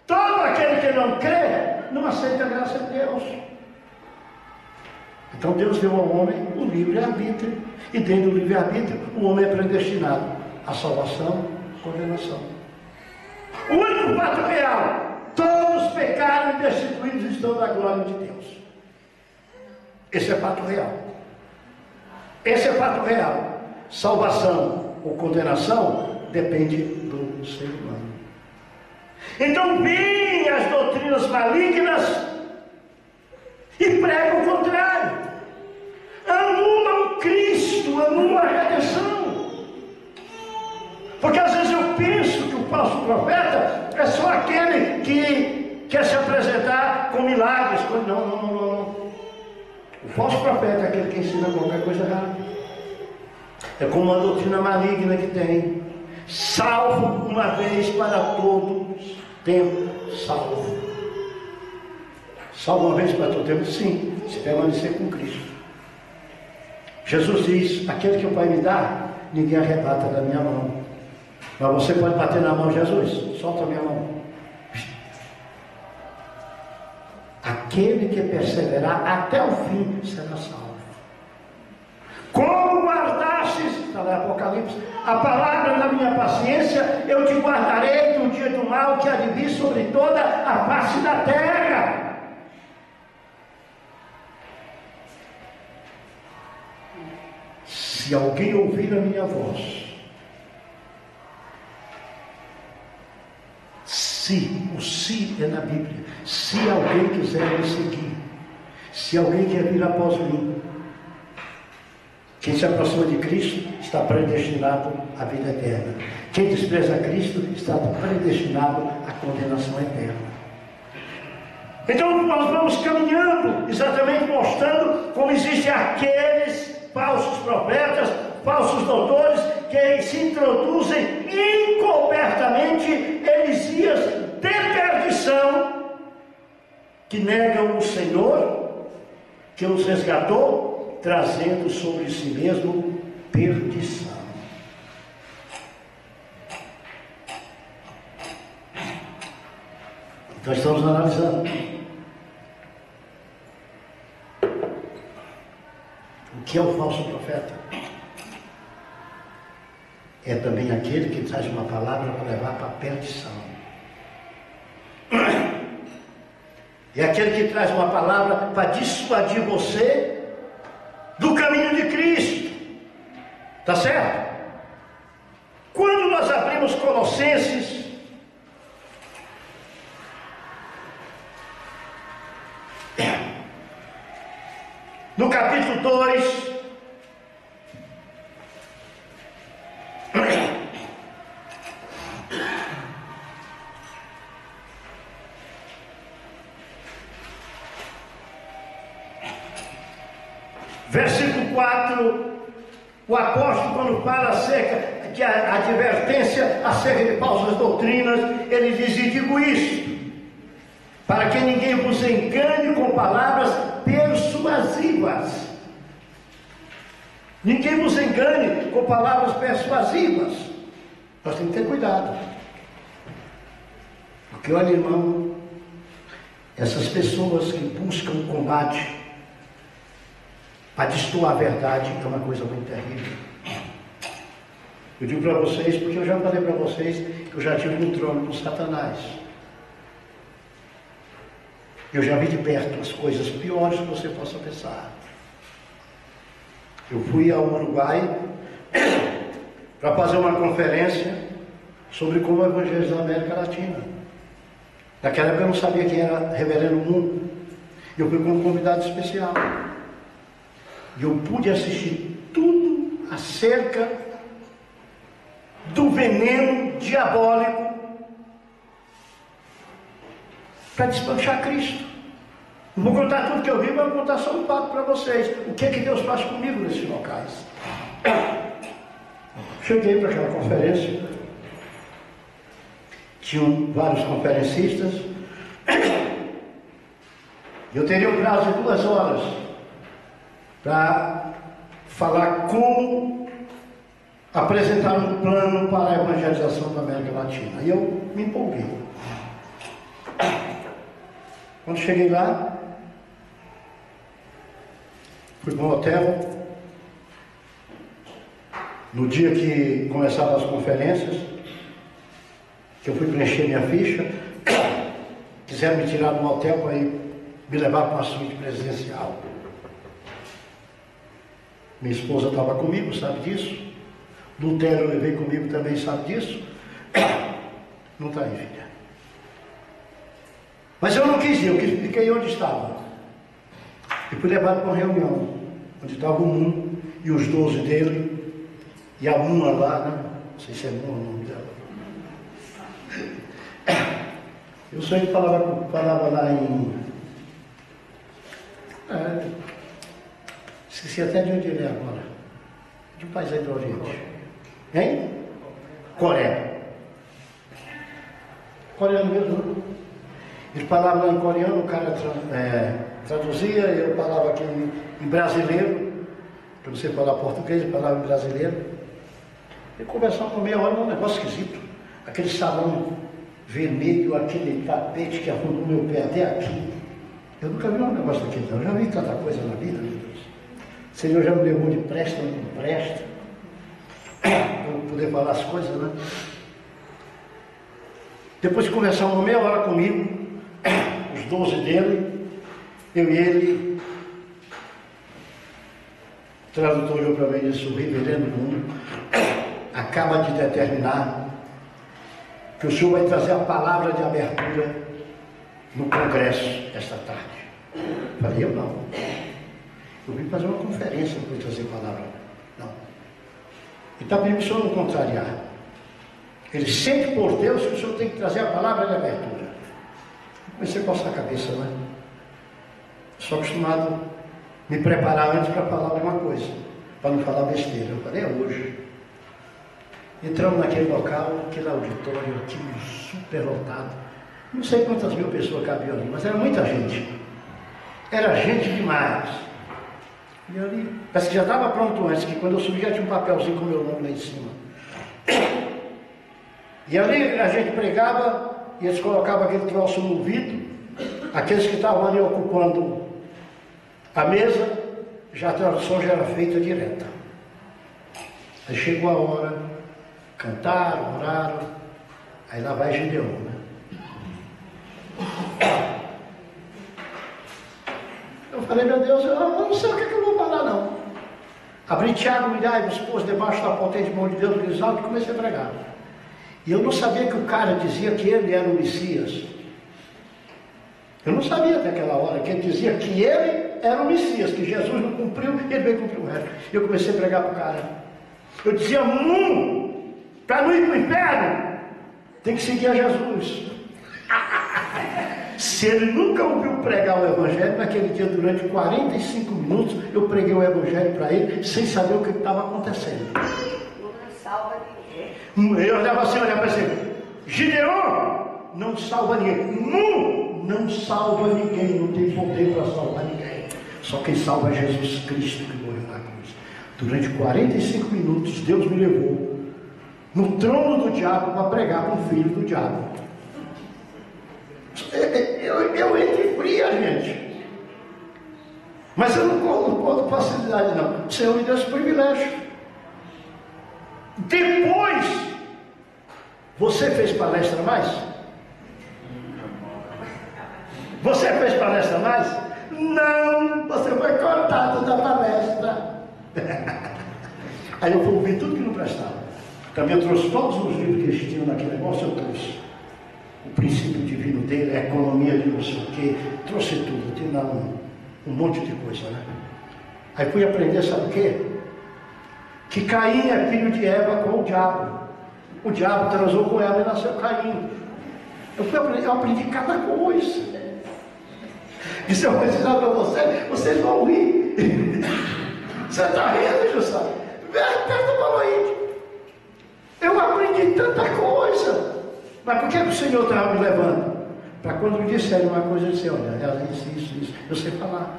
[SPEAKER 1] Todo aquele que não crê não aceita a graça de Deus. Então Deus deu ao homem o livre-arbítrio, e dentro do livre-arbítrio o homem é predestinado à salvação, condenação. O único fato real: todos pecaram e destituídos estão da glória de Deus. Esse é fato real. Esse é fato real. Salvação ou condenação depende do ser humano. Então vêm as doutrinas malignas e pregam o contrário. Anulam Cristo, anulam a redenção. Porque às vezes eu penso que o falso profeta é só aquele que quer se apresentar com milagres. Não. O falso profeta é aquele que ensina qualquer coisa errada. É como uma doutrina maligna que tem: salvo uma vez para todos, tempo salvo. Salvo uma vez para todo tempo, sim, se permanecer com Cristo. Jesus diz: aquele que o Pai me dá, ninguém arrebata da minha mão. Mas você pode bater na mão de Jesus: solta a minha mão. Aquele que perseverar até o fim será salvo. Como guardastes, está lá em Apocalipse, a palavra da minha paciência, eu te guardarei do dia do mal que há de vir sobre toda a face da terra. Se alguém ouvir a minha voz, o se é na Bíblia, se alguém quiser me seguir, se alguém quer vir após mim, quem se aproxima de Cristo está predestinado à vida eterna. Quem despreza Cristo está predestinado à condenação eterna. Então nós vamos caminhando, exatamente mostrando como existem aqueles falsos profetas, falsos doutores, que se introduzem encobertamente heresias de perdição, que negam o Senhor, que os resgatou, trazendo sobre si mesmo perdição. Nós estamos analisando o que é o falso profeta. É também aquele que traz uma palavra para levar para a perdição. É aquele que traz uma palavra para dissuadir você do caminho de Cristo. Tá certo? Quando nós abrimos Colossenses, no capítulo 2, versículo 4, o apóstolo, quando fala acerca de a advertência acerca de falsas doutrinas, ele diz: e digo isto, para que ninguém vos engane com palavras persuasivas. Ninguém vos engane com palavras persuasivas. Nós temos que ter cuidado. Porque, olha, irmão, essas pessoas que buscam o combate para destoar a verdade é uma coisa muito terrível. Eu digo para vocês, porque eu já falei para vocês que eu já estive no trono do Satanás. Eu já vi de perto as coisas piores que você possa pensar. Eu fui ao Uruguai para fazer uma conferência sobre como evangelizar a América Latina. Naquela época eu não sabia quem era Reverendo Mundo. Eu fui como convidado especial. E eu pude assistir tudo acerca do veneno diabólico para despanchar Cristo. Não vou contar tudo que eu vi, mas vou contar só um fato para vocês. O que é que Deus faz comigo nesses locais? Cheguei para aquela conferência. Tinham vários conferencistas. Eu teria um prazo de 2 horas para falar como apresentar um plano para a evangelização da América Latina. E eu me empolguei. Quando cheguei lá, fui para um hotel. No dia que começavam as conferências, que eu fui preencher minha ficha, quiseram me tirar do hotel para ir me levar para uma suíte presidencial. Minha esposa estava comigo, sabe disso. Lutero eu levei comigo também, sabe disso. Não está aí, filha. Mas eu não quis ir, eu fiquei onde estava. E fui levado para uma reunião, onde estava o Moon e os 12 dele, e a Muna lá, né? Não sei se é Muna o nome dela. Eu só falava lá em... esqueci até de onde ele é agora. De um país aí do Oriente. Hein? Coreia. Coreano mesmo. Ele falava lá em coreano, o cara traduzia, eu falava aqui em brasileiro. Para você falar português, ele falava em brasileiro. E conversava por meia hora, um negócio esquisito. Aquele salão vermelho, aquele tapete que afundou meu pé até aqui. Eu nunca vi um negócio daquele, não. Eu já vi tanta coisa na vida, meu Deus. O Senhor já me levou de presta, não presta. Para poder falar as coisas, né? Depois de conversar uma meia hora comigo, os 12 dele, eu e ele, o tradutor olhou para mim e disse: o reverendo Mundo acaba de determinar que o senhor vai trazer a palavra de abertura no congresso esta tarde. Falei: eu não. Eu vim fazer uma conferência para trazer palavra. Não. E está pedindo para o senhor não contrariar. Ele sempre por Deus que o senhor tem que trazer a palavra de abertura. Comecei a coçar a cabeça, né? Sou acostumado a me preparar antes para falar alguma coisa, para não falar besteira. Eu falei, é hoje. Entramos naquele local, aquele auditório, aquele super lotado. Não sei quantas mil pessoas cabiam ali, mas era muita gente. Era gente demais. E ali, parece que já estava pronto antes, que quando eu subi já tinha um papelzinho com o meu nome lá em cima. E ali a gente pregava, e eles colocavam aquele troço no ouvido, aqueles que estavam ali ocupando a mesa, já a tradução já era feita direta. Aí chegou a hora, cantaram, oraram, aí lá vai Gideão, né? Eu falei, meu Deus, eu não sei o que eu vou falar, não. Abri Tiago, Milhai, os pôs debaixo da potente mão de Deus, grisal, e comecei a pregar. E eu não sabia que o cara dizia que ele era o Messias. Eu não sabia até aquela hora que ele dizia que ele era o Messias, que Jesus não cumpriu e ele veio cumprir o resto. E eu comecei a pregar para o cara. Eu dizia, para não ir para o inferno, tem que seguir a Jesus. Se ele nunca ouviu pregar o Evangelho, naquele dia, durante 45 minutos, eu preguei o Evangelho para ele, sem saber o que estava acontecendo.
[SPEAKER 3] Não salva ninguém.
[SPEAKER 1] Eu olhava assim, olhava assim, Gideão não salva ninguém. Não salva ninguém, não tem poder para salvar ninguém. Só quem salva é Jesus Cristo que morreu na cruz. Durante 45 minutos, Deus me levou no trono do diabo para pregar para o filho do diabo. Eu entro em fria, gente. Mas eu não corro com facilidade, não. O Senhor me deu esse privilégio. Depois, você fez palestra mais? Você fez palestra mais? Não, você foi cortado da palestra. Aí eu fui ouvir tudo que não prestava. Também eu trouxe todos os livros que eles tinham naquele negócio, eu trouxe. O princípio divino dele, a economia de não sei o quê, trouxe tudo, tinha lá um monte de coisa, né? Aí fui aprender, sabe o quê? Que Caim é filho de Eva com o diabo. O diabo transou com ela e nasceu Caim. Eu aprendi cada coisa. E se eu precisar para vocês vão rir. Você está rindo, Jussara? Aperta a mão aí. Eu aprendi tanta coisa. Mas por que o Senhor estava me levando? Para quando me disserem uma coisa, eu disse, olha, isso, eu sei falar.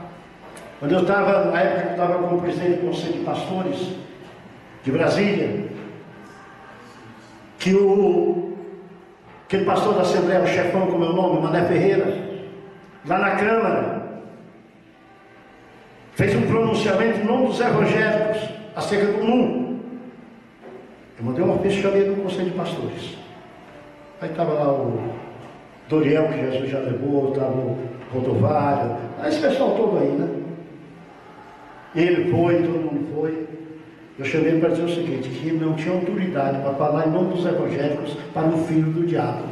[SPEAKER 1] Quando eu estava, na época que eu estava como presidente do Conselho de Pastores de Brasília, que aquele pastor da Assembleia, o chefão com meu nome, Mané Ferreira, lá na Câmara, fez um pronunciamento em nome dos evangélicos acerca do mundo. Eu mandei uma ficha, chamei no Conselho de Pastores. Aí estava lá o Doriel, que Jesus já levou, estava o Rodovalho, esse pessoal todo aí, né? Ele foi, todo mundo foi. Eu chamei para dizer o seguinte, que ele não tinha autoridade para falar em nome dos evangélicos para o filho do diabo.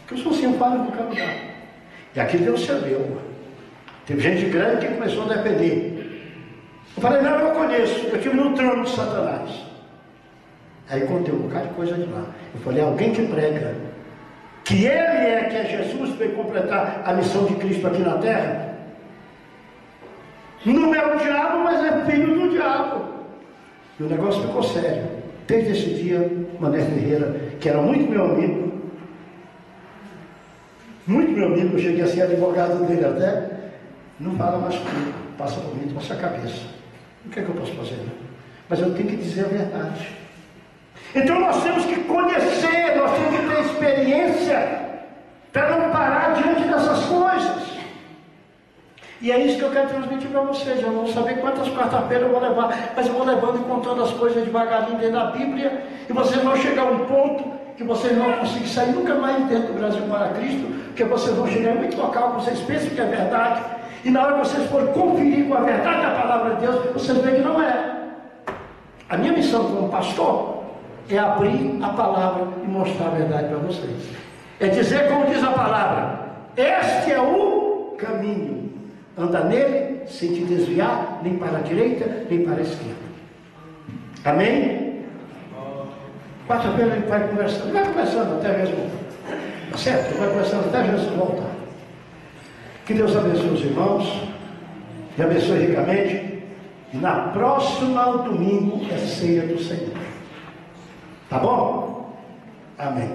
[SPEAKER 1] Porque eu sou assim, eu falo em qualquer lugar. E aqui Deus cedeu. Teve gente grande que começou a defender. Eu falei, não, eu conheço, eu estive no trono de Satanás. Aí contei um bocado de coisa de lá. Eu falei, alguém que prega que ele que é Jesus, veio completar a missão de Cristo aqui na terra, não é o diabo, mas é filho do diabo. E o negócio ficou sério. Desde esse dia, Mané Ferreira, que era muito meu amigo, eu cheguei a ser advogado dele até, não fala mais comigo, passa por mim, passa a cabeça. O que é que eu posso fazer? Né? Mas eu tenho que dizer a verdade. Então nós temos que conhecer, nós temos que ter experiência para não parar diante dessas coisas. E é isso que eu quero transmitir para vocês. Eu não saber quantas quarta-feiras eu vou levar, mas eu vou levando e contando as coisas devagarinho dentro da Bíblia, e vocês vão chegar a um ponto que vocês não vão conseguir sair nunca mais dentro do Brasil para Cristo, porque vocês vão chegar em muito local que vocês pensam que é verdade, e na hora que vocês forem conferir com a verdade da palavra de Deus, vocês veem que não é. A minha missão como pastor é abrir a palavra e mostrar a verdade para vocês. É dizer como diz a palavra, este é o caminho, anda nele sem te desviar, nem para a direita, nem para a esquerda. Amém? Quarta-feira a gente vai conversando até mesmo, certo? Vai conversando até Jesus voltar. Que Deus abençoe os irmãos, e abençoe ricamente. E na próxima domingo é ceia do Senhor. Tá bom? Amém.